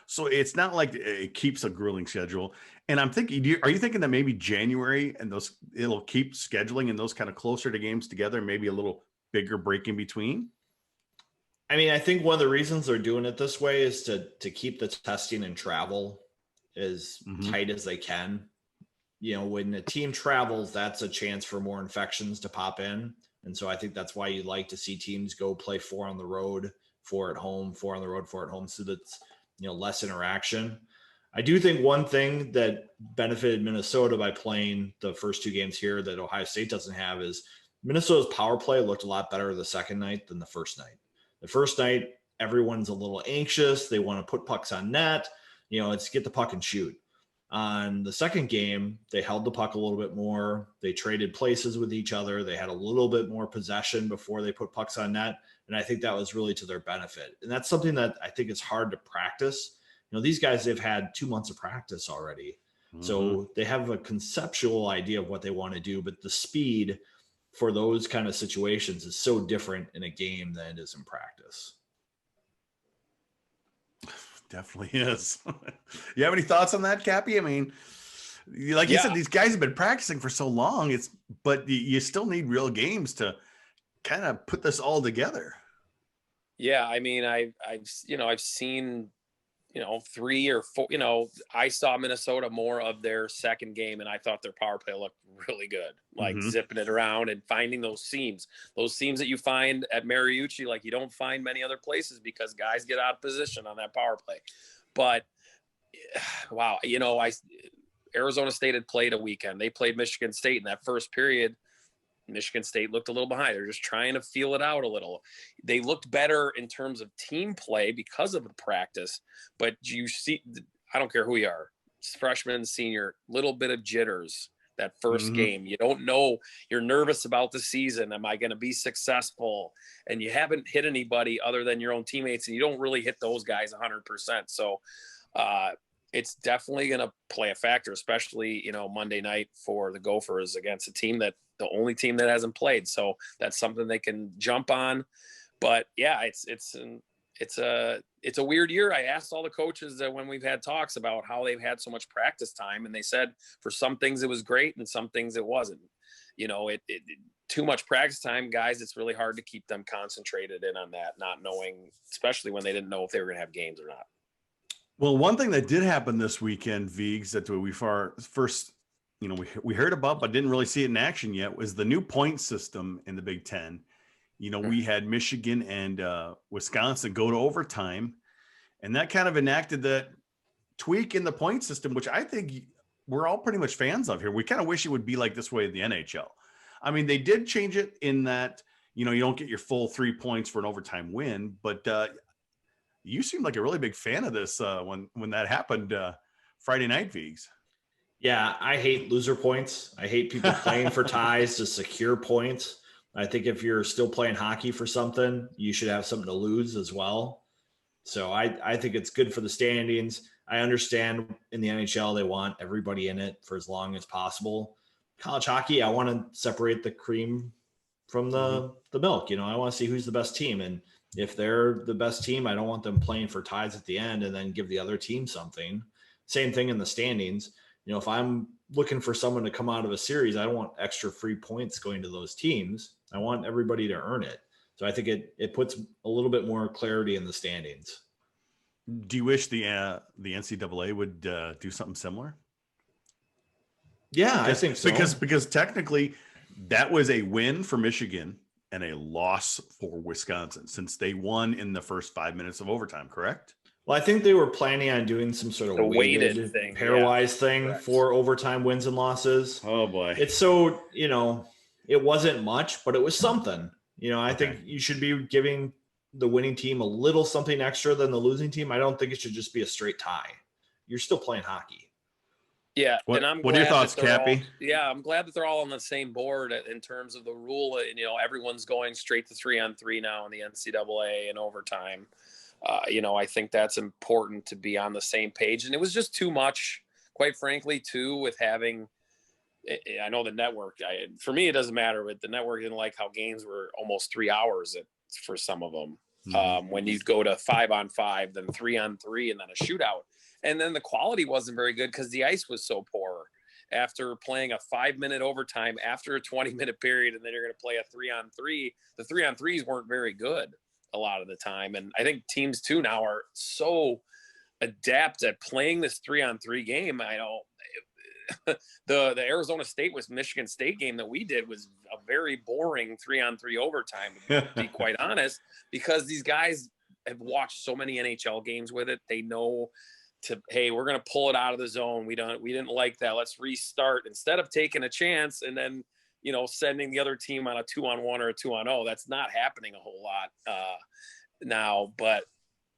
So it's not like it keeps a grueling schedule. And I'm thinking, are you thinking that maybe January and it'll keep scheduling and those kind of closer to games together, maybe a little bigger break in between? I mean, I think one of the reasons they're doing it this way is to keep the testing and travel as tight as they can. When a team travels, that's a chance for more infections to pop in. And so I think that's why you like to see teams go play 4 on the road, 4 at home, 4 on the road, 4 at home. So that's, less interaction. I do think one thing that benefited Minnesota by playing the first 2 games here that Ohio State doesn't have is Minnesota's power play looked a lot better the second night than the first night. The first night, everyone's a little anxious. They want to put pucks on net. It's get the puck and shoot. On the second game, they held the puck a little bit more. They traded places with each other. They had a little bit more possession before they put pucks on net. And I think that was really to their benefit. And that's something that I think is hard to practice. These guys, they've had 2 months of practice already. So they have a conceptual idea of what they want to do, but the speed for those kind of situations is so different in a game than it is in practice. Definitely is. You have any thoughts on that, Cappy? I mean, like you said, these guys have been practicing for so long. But you still need real games to kind of put this all together. Yeah, I mean, I've seen 3 or 4. I saw Minnesota more of their second game, and I thought their power play looked really good, like zipping it around and finding those seams that you find at Mariucci, like you don't find many other places because guys get out of position on that power play. But wow, Arizona State had played a weekend. They played Michigan State in that first period. Michigan State looked a little behind. They're just trying to feel it out a little. They looked better in terms of team play because of the practice, but you see, I don't care who you are, freshman, senior, little bit of jitters that first game. You don't know. You're nervous about the season. Am I going to be successful? And you haven't hit anybody other than your own teammates, and you don't really hit those guys 100%. So it's definitely going to play a factor, especially, Monday night for the Gophers against a team the only team that hasn't played. So that's something they can jump on. But yeah, it's a weird year. I asked all the coaches that when we've had talks about how they've had so much practice time, and they said for some things it was great and some things it wasn't. Too much practice time, guys, it's really hard to keep them concentrated in on that, not knowing, especially when they didn't know if they were going to have games or not. Well, one thing that did happen this weekend, Vigs, that we first we heard about but didn't really see it in action yet, was the new point system in the Big Ten. We had Michigan and Wisconsin go to overtime, and that kind of enacted that tweak in the point system, which I think we're all pretty much fans of here. We kind of wish it would be like this way in the NHL. I mean, they did change it in that, you don't get your full 3 points for an overtime win, but you seemed like a really big fan of this when that happened Friday night, Vigs. Yeah, I hate loser points. I hate people playing for ties to secure points. I think if you're still playing hockey for something, you should have something to lose as well. So I think it's good for the standings. I understand in the NHL, they want everybody in it for as long as possible. College hockey, I want to separate the cream from the milk. I want to see who's the best team. And if they're the best team, I don't want them playing for ties at the end and then give the other team something. Same thing in the standings. If I'm looking for someone to come out of a series, I don't want extra free points going to those teams. I want everybody to earn it. So I think it puts a little bit more clarity in the standings. Do you wish the NCAA would do something similar? Yeah, I think so. Because technically that was a win for Michigan and a loss for Wisconsin since they won in the first 5 minutes of overtime, correct? Well, I think they were planning on doing some sort of The weighted weighted thing, pairwise yeah. thing Correct. for overtime wins and losses. Oh boy. It's so, it wasn't much, but it was something. I think you should be giving the winning team a little something extra than the losing team. I don't think it should just be a straight tie. You're still playing hockey. Yeah, What and are your thoughts, Cappy? I'm glad that they're all on the same board in terms of the rule. And everyone's going straight to 3-on-3 now in the NCAA and overtime. I think that's important to be on the same page. And it was just too much, quite frankly, too, with having. I know the network. For me, it doesn't matter, but the network didn't like how games were almost 3 hours for some of them. Mm-hmm. When you go to 5-on-5, then 3-on-3, and then a shootout. And then the quality wasn't very good because the ice was so poor after playing a 5-minute overtime after a 20-minute period. And then you're going to play a 3-on-3. The 3-on-3s weren't very good a lot of the time. And I think teams too now are so adept at playing this 3-on-3 game. I know the Arizona State was Michigan State game that we did was a very boring 3-on-3 overtime, to be quite honest, because these guys have watched so many NHL games with it. They know hey, we're going to pull it out of the zone. We didn't like that. Let's restart instead of taking a chance and then, sending the other team on a 2-on-1 or a 2-on-0. That's not happening a whole lot now, but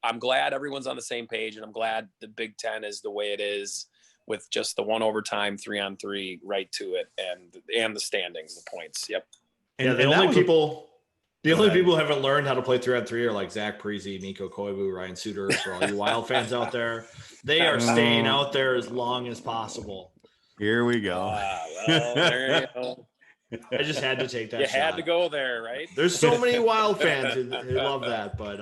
I'm glad everyone's on the same page, and I'm glad the Big Ten is the way it is with just the one overtime 3-on-3 right to it and the standings, the points. Yep. And the only people who haven't learned how to play 3-on-3 are like Zach Parise, Mikko Koivu, Ryan Suter. For all you Wild fans out there, they are staying out there as long as possible. Here we go. Well, there you go. I just had to take that You shot. had to go there, right? There's so many Wild fans who love that, but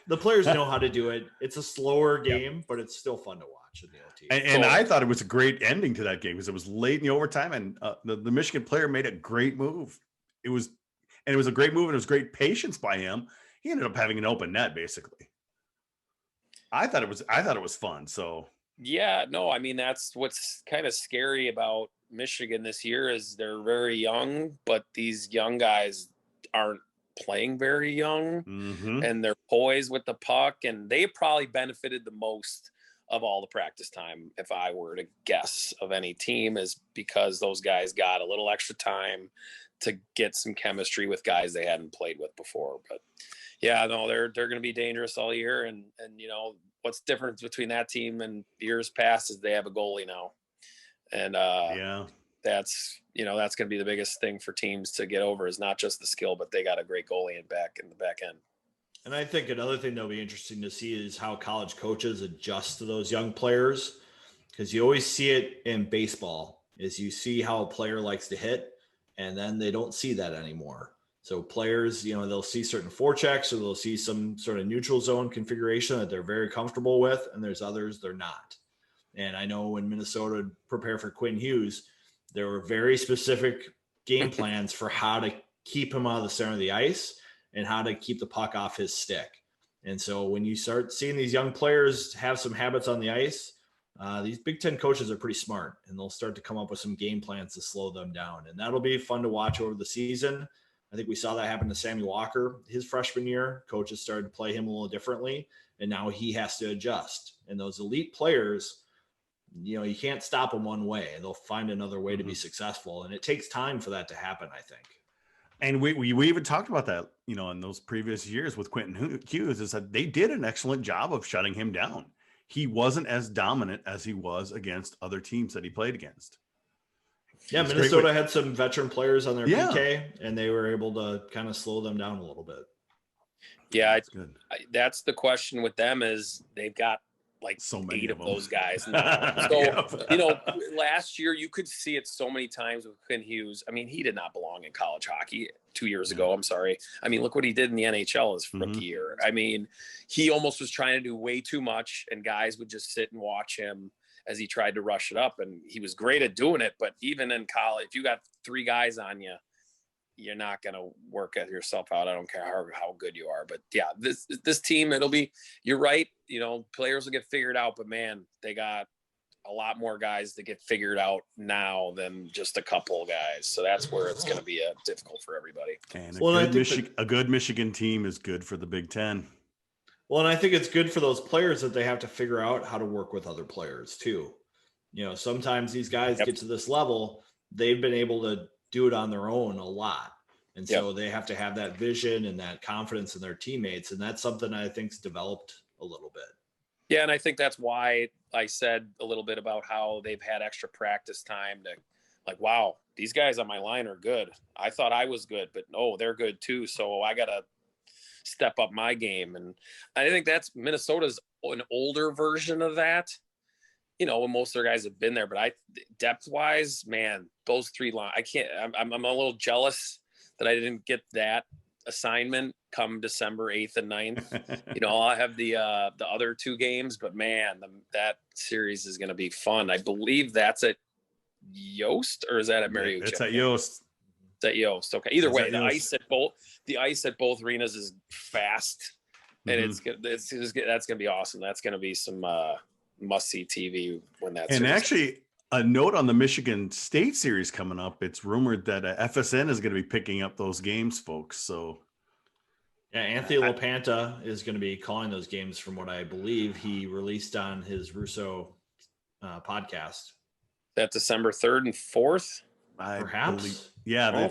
the players know how to do it. It's a slower game, but it's still fun to watch in the OT. And I thought it was a great ending to that game because it was late in the overtime, and the Michigan player made a great move. It was a great move, and it was great patience by him. He ended up having an open net, basically. I thought it was fun. So yeah, no, I mean that's what's kind of scary about Michigan this year is they're very young, but these young guys aren't playing very young, and they're poised with the puck, and they probably benefited the most of all the practice time, if I were to guess, of any team, is because those guys got a little extra time to get some chemistry with guys they hadn't played with before. But yeah, no, they're going to be dangerous all year, and what's different between that team and years past is they have a goalie now. And that's going to be the biggest thing for teams to get over is not just the skill, but they got a great goalie in the back end. And I think another thing that'll be interesting to see is how college coaches adjust to those young players, because you always see it in baseball is you see how a player likes to hit, and then they don't see that anymore. So players, they'll see certain forechecks or they'll see some sort of neutral zone configuration that they're very comfortable with, and there's others they're not. And I know when Minnesota prepare for Quinn Hughes, there were very specific game plans for how to keep him out of the center of the ice and how to keep the puck off his stick. And so when you start seeing these young players have some habits on the ice, these Big Ten coaches are pretty smart, and they'll start to come up with some game plans to slow them down. And that'll be fun to watch over the season. I think we saw that happen to Sammy Walker his freshman year. Coaches started to play him a little differently, and now he has to adjust. And those elite players, you can't stop them one way. They'll find another way to be successful, and it takes time for that to happen, I think. And we even talked about that, in those previous years with Quentin Hughes, is that they did an excellent job of shutting him down. He wasn't as dominant as he was against other teams that he played against. Yeah, Minnesota had some veteran players on their PK, and they were able to kind of slow them down a little bit. Yeah, that's the question with them is they've got like so many 8 of those guys. So, last year you could see it so many times with Quinn Hughes. I mean, he did not belong in college hockey 2 years ago. I'm sorry. I mean, look what he did in the NHL his rookie year. I mean, he almost was trying to do way too much, and guys would just sit and watch him as he tried to rush it up. And he was great at doing it. But even in college, if you got 3 guys on you, you're not going to work at yourself out. I don't care how good you are. But yeah, this team, you're right. Players will get figured out, but man, they got a lot more guys that get figured out now than just a couple guys. So that's where it's going to be difficult for everybody. And a good Michigan team is good for the Big Ten. Well, and I think it's good for those players that they have to figure out how to work with other players too. Sometimes these guys get to this level, they've been able to do it on their own a lot. And so they have to have that vision and that confidence in their teammates. And that's something I think's developed a little bit. Yeah. And I think that's why I said a little bit about how they've had extra practice time to wow, these guys on my line are good. I thought I was good, but no, they're good too. So I got to step up my game. And I think that's Minnesota's an older version of that. When most of their guys have been there, but depth wise, man, those three lines, I'm a little jealous that I didn't get that assignment come December 8th and 9th. I'll have the other two games, but man, that series is going to be fun. I believe that's at Yost, or is that at Mariucci? It's at Yost. It's at Yost. Okay. Either way, the ice at both arenas is fast, and that's going to be awesome. That's going to be some must-see TV when that's. And actually, a note on the Michigan State series coming up. It's rumored that FSN is going to be picking up those games, folks. So, yeah, Anthony LaPanta is going to be calling those games, from what I believe he released on his Russo podcast. That December 3rd and 4th, perhaps. Yeah,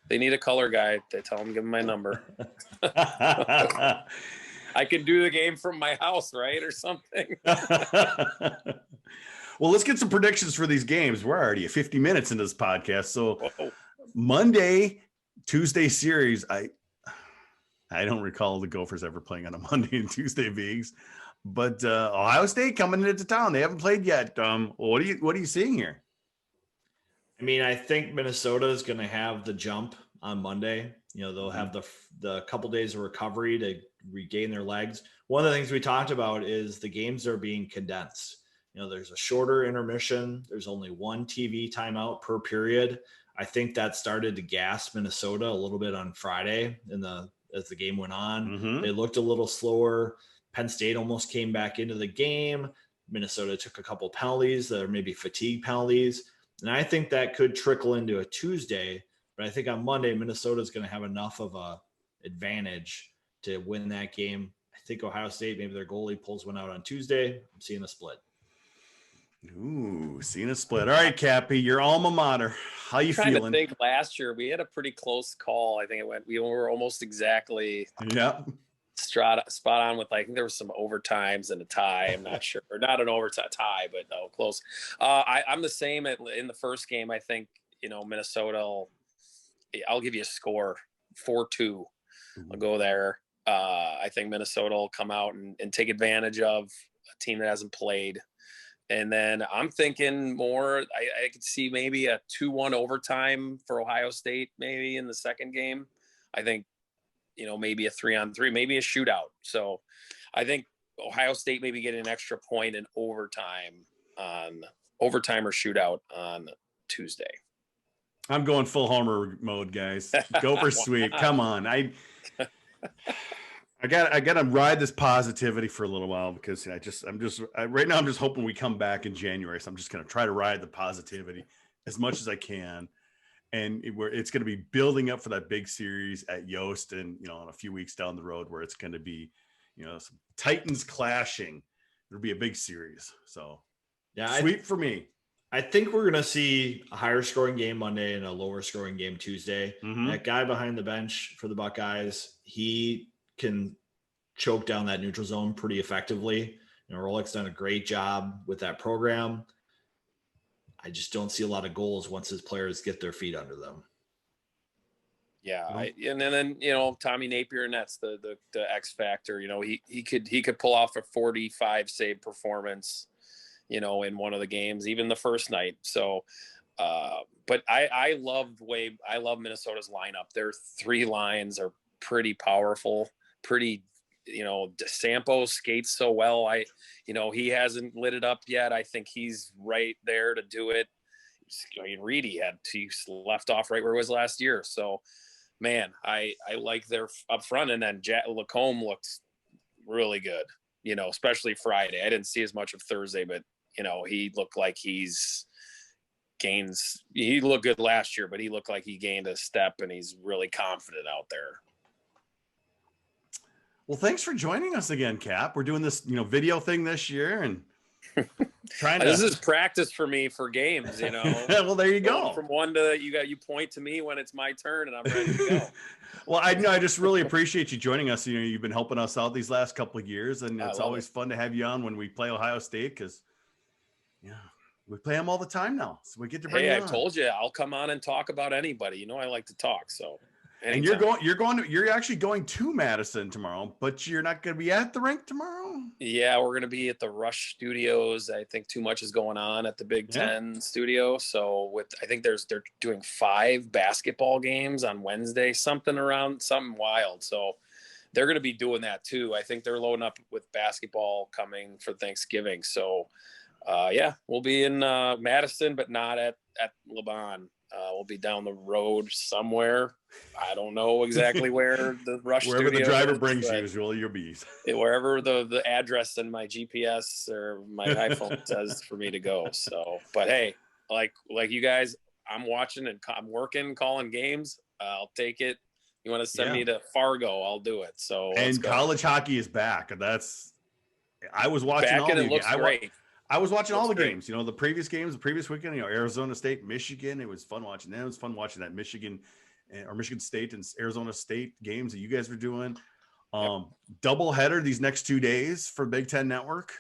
they need a color guy. They tell him, give him my number. I can do the game from my house, right? Or something. Well, let's get some predictions for these games. We're already at 50 minutes into this podcast. So Monday, Tuesday series. I don't recall the Gophers ever playing on a Monday and Tuesday bigs, but Ohio State coming into town. They haven't played yet. What are you seeing here? I mean, I think Minnesota is going to have the jump on Monday. They'll have the couple days of recovery to regain their legs. One of the things we talked about is the games are being condensed. There's a shorter intermission. There's only one TV timeout per period. I think that started to gas Minnesota a little bit on Friday as the game went on. Mm-hmm. They looked a little slower. Penn State almost came back into the game. Minnesota took a couple penalties that are maybe fatigue penalties. And I think that could trickle into a Tuesday. But I think on Monday, Minnesota is going to have enough of a advantage to win that game. I think Ohio State, maybe their goalie pulls one out on Tuesday. I'm seeing a split. Ooh, seeing a split. All right, Cappy, your alma mater. How you feeling? I think last year we had a pretty close call. I think we were almost exactly spot on with, I think there was some overtimes and a tie. I'm not sure, or not an overtime tie, but no, close. I'm the same in the first game. I think Minnesota. I'll give you a score, 4-2. I'll go there. I think Minnesota will come out and take advantage of a team that hasn't played. And then I'm thinking more, I could see maybe a 2-1 overtime for Ohio State, maybe in the second game. I think, maybe a 3-on-3, maybe a shootout. So I think Ohio State maybe get an extra point in overtime or shootout on Tuesday. I'm going full homer mode, guys. Go for sweep. Come on. I got to ride this positivity for a little while because right now I'm just hoping we come back in January. So I'm just going to try to ride the positivity as much as I can. And it's going to be building up for that big series at Yost and, in a few weeks down the road where it's going to be, some Titans clashing. It'll be a big series. So sweep for me. I think we're going to see a higher scoring game Monday and a lower scoring game Tuesday. Mm-hmm. That guy behind the bench for the Buckeyes, he can choke down that neutral zone pretty effectively. Rolik's done a great job with that program. I just don't see a lot of goals once his players get their feet under them. Yeah. And then, Tommy Napier, and that's the X factor, he could pull off a 45 save performance, in one of the games, even the first night. So, but I love Minnesota's lineup. Their three lines are pretty powerful, pretty, DeSampo skates so well. He hasn't lit it up yet. I think he's right there to do it. Reedy he left off right where it was last year. So, man, I like their up front. And then Lacombe looks really good, especially Friday. I didn't see as much of Thursday, but he looked like he looked good last year, but he looked like he gained a step, and he's really confident out there. Well, thanks for joining us again, Cap. We're doing this, video thing this year and trying to. This is practice for me for games, Well, there you go. From one to you point to me when it's my turn, and I'm ready to go. Well, I just really appreciate you joining us. You've been helping us out these last couple of years, and it's always fun to have you on when we play Ohio State because, we play them all the time now, so we get to bring. Hey, you I on. told you I'll come on and talk about anybody. I like to talk, so. Anytime. And you're actually going to Madison tomorrow, but you're not going to be at the rink tomorrow. Yeah, we're going to be at the Rush Studios. I think too much is going on at the Big Ten studio. So I think they're doing 5 basketball games on Wednesday, something wild. So they're going to be doing that too. I think they're loading up with basketball coming for Thanksgiving. So we'll be in Madison, but not at Laban. We'll be down the road somewhere. I don't know exactly where the Rush wherever studio the driver is, brings you, you'll be. Wherever the address in my GPS or my iPhone says for me to go. So, but hey, like you guys, I'm watching and I'm working, calling games. I'll take it. You want to send me to Fargo? I'll do it. So, and college hockey is back. I was watching back all and the it looks great. I was watching all the games, the previous games, the previous weekend, Arizona State, Michigan. It was fun watching them. It was fun watching that Michigan State and Arizona State games that you guys were doing. Double header these next 2 days for Big Ten Network.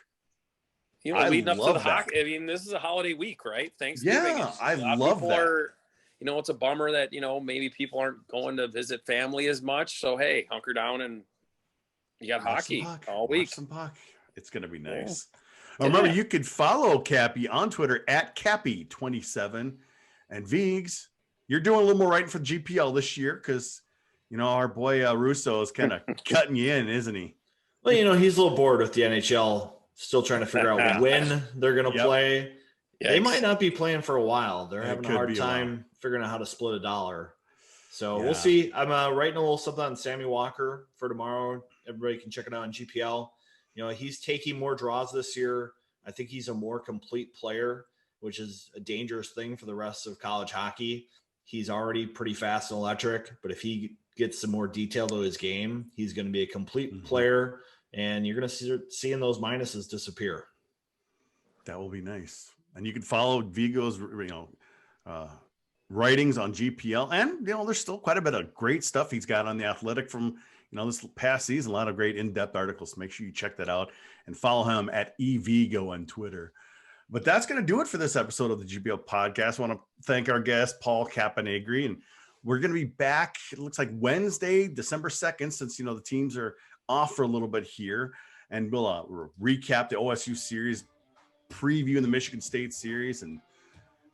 Leading up to the hockey. I mean, this is a holiday week, right? Thanksgiving. Yeah, I love that. It's a bummer that, maybe people aren't going to visit family as much. So, hey, hunker down and you got hockey all week. Watch some puck. It's going to be nice. Yeah. Remember, you could follow Cappy on Twitter at Cappy27. And Viggs, you're doing a little more writing for the GPL this year because, our boy Russo is kind of cutting you in, isn't he? Well, he's a little bored with the NHL, still trying to figure out when they're going to play. Yikes. They might not be playing for a while. They're having a hard time figuring out how to split $1. So we'll see. I'm writing a little something on Sammy Walker for tomorrow. Everybody can check it out on GPL. He's taking more draws this year. I think he's a more complete player, which is a dangerous thing for the rest of college hockey. He's already pretty fast and electric, but if he gets some more detail to his game, he's going to be a complete player, and you're going to start seeing those minuses disappear. That will be nice. And you can follow Vigo's, writings on GPL, and there's still quite a bit of great stuff he's got on The Athletic from this past season. A lot of great in-depth articles. Make sure you check that out and follow him at evigo on Twitter. But that's going to do it for this episode of the GPL podcast. I want to thank our guest Paul Capanegri, and we're going to be back. It looks like Wednesday, December 2nd, since the teams are off for a little bit here, and we'll recap the OSU series, preview the Michigan State series, and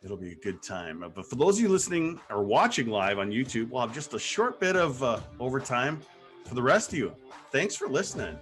it'll be a good time. But for those of you listening or watching live on YouTube, we'll have just a short bit of overtime. For the rest of you, thanks for listening.